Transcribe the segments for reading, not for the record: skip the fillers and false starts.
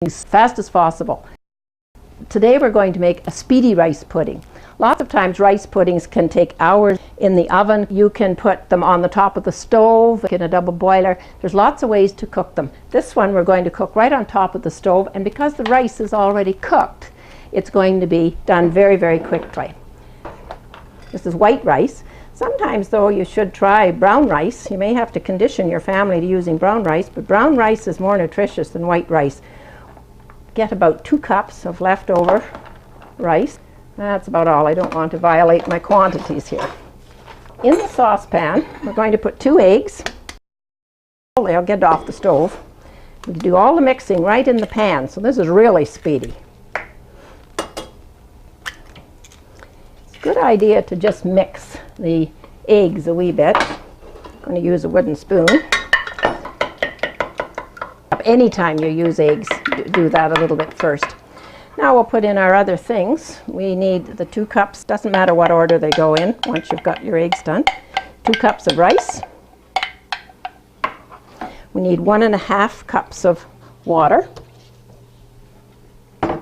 as fast as possible. Today we're going to make a speedy rice pudding. Lots of times rice puddings can take hours in the oven. You can put them on the top of the stove, in a double boiler. There's lots of ways to cook them. This one we're going to cook right on top of the stove, and because the rice is already cooked, it's going to be done very, very quickly. This is white rice. Sometimes though you should try brown rice. You may have to condition your family to using brown rice, but brown rice is more nutritious than white rice. Get about 2 cups of leftover rice. That's about all. I don't want to violate my quantities here. In the saucepan, we're going to put 2 eggs. They'll get off the stove. We do all the mixing right in the pan, so this is really speedy. It's a good idea to just mix the eggs a wee bit. I'm going to use a wooden spoon. Anytime you use eggs, do that a little bit first. Now we'll put in our other things. We need the 2 cups, doesn't matter what order they go in once you've got your eggs done. 2 cups of rice. We need 1.5 cups of water. There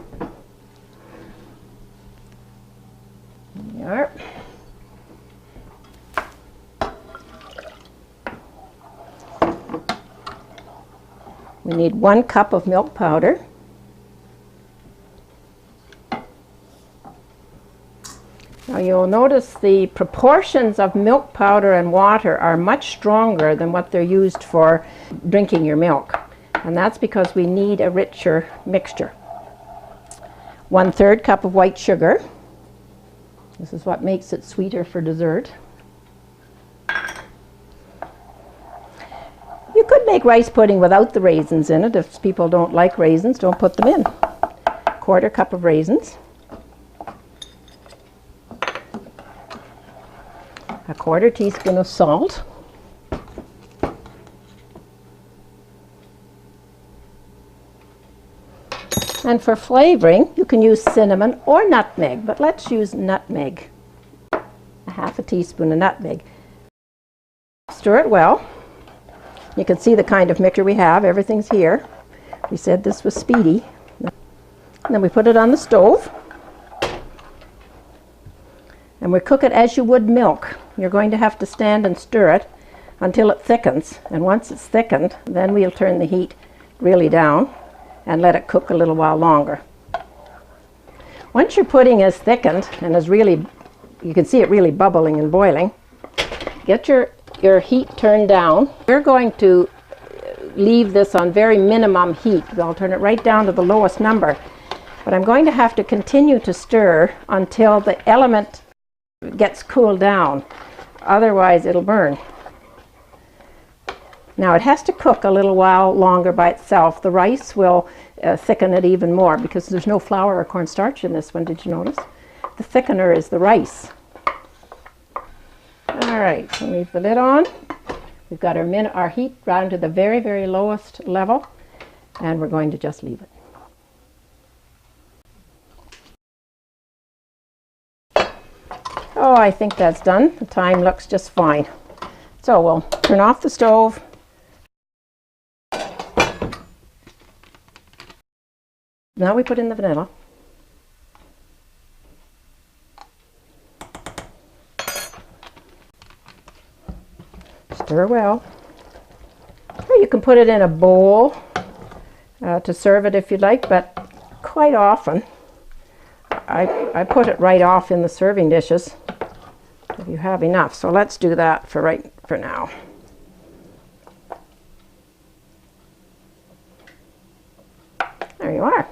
we are. We need 1 cup of milk powder. Now you'll notice the proportions of milk powder and water are much stronger than what they're used for drinking your milk. And that's because we need a richer mixture. 1/3 cup of white sugar. This is what makes it sweeter for dessert. You could make rice pudding without the raisins in it. If people don't like raisins, don't put them in. 1/4 cup of raisins. 1/4 teaspoon of salt. And for flavoring, you can use cinnamon or nutmeg, but let's use nutmeg. 1/2 teaspoon of nutmeg. Stir it well. You can see the kind of mixture we have. Everything's here. We said this was speedy. And then we put it on the stove. And we cook it as you would milk. You're going to have to stand and stir it until it thickens. And once it's thickened, then we'll turn the heat really down and let it cook a little while longer. Once your pudding is thickened and is really, you can see it really bubbling and boiling, get your heat turned down. We're going to leave this on very minimum heat. I'll turn it right down to the lowest number. But I'm going to have to continue to stir until the element gets cooled down. Otherwise it'll burn. Now it has to cook a little while longer by itself. The rice will thicken it even more because there's no flour or cornstarch in this one, did you notice? The thickener is the rice. All right, so leave the lid on. We've got our heat down to the very, very lowest level, and we're going to just leave it. Oh, I think that's done. The time looks just fine. So we'll turn off the stove. Now we put in the vanilla. Stir well. Or you can put it in a bowl to serve it if you'd like, but quite often I put it right off in the serving dishes if you have enough. So let's do that for now. There you are.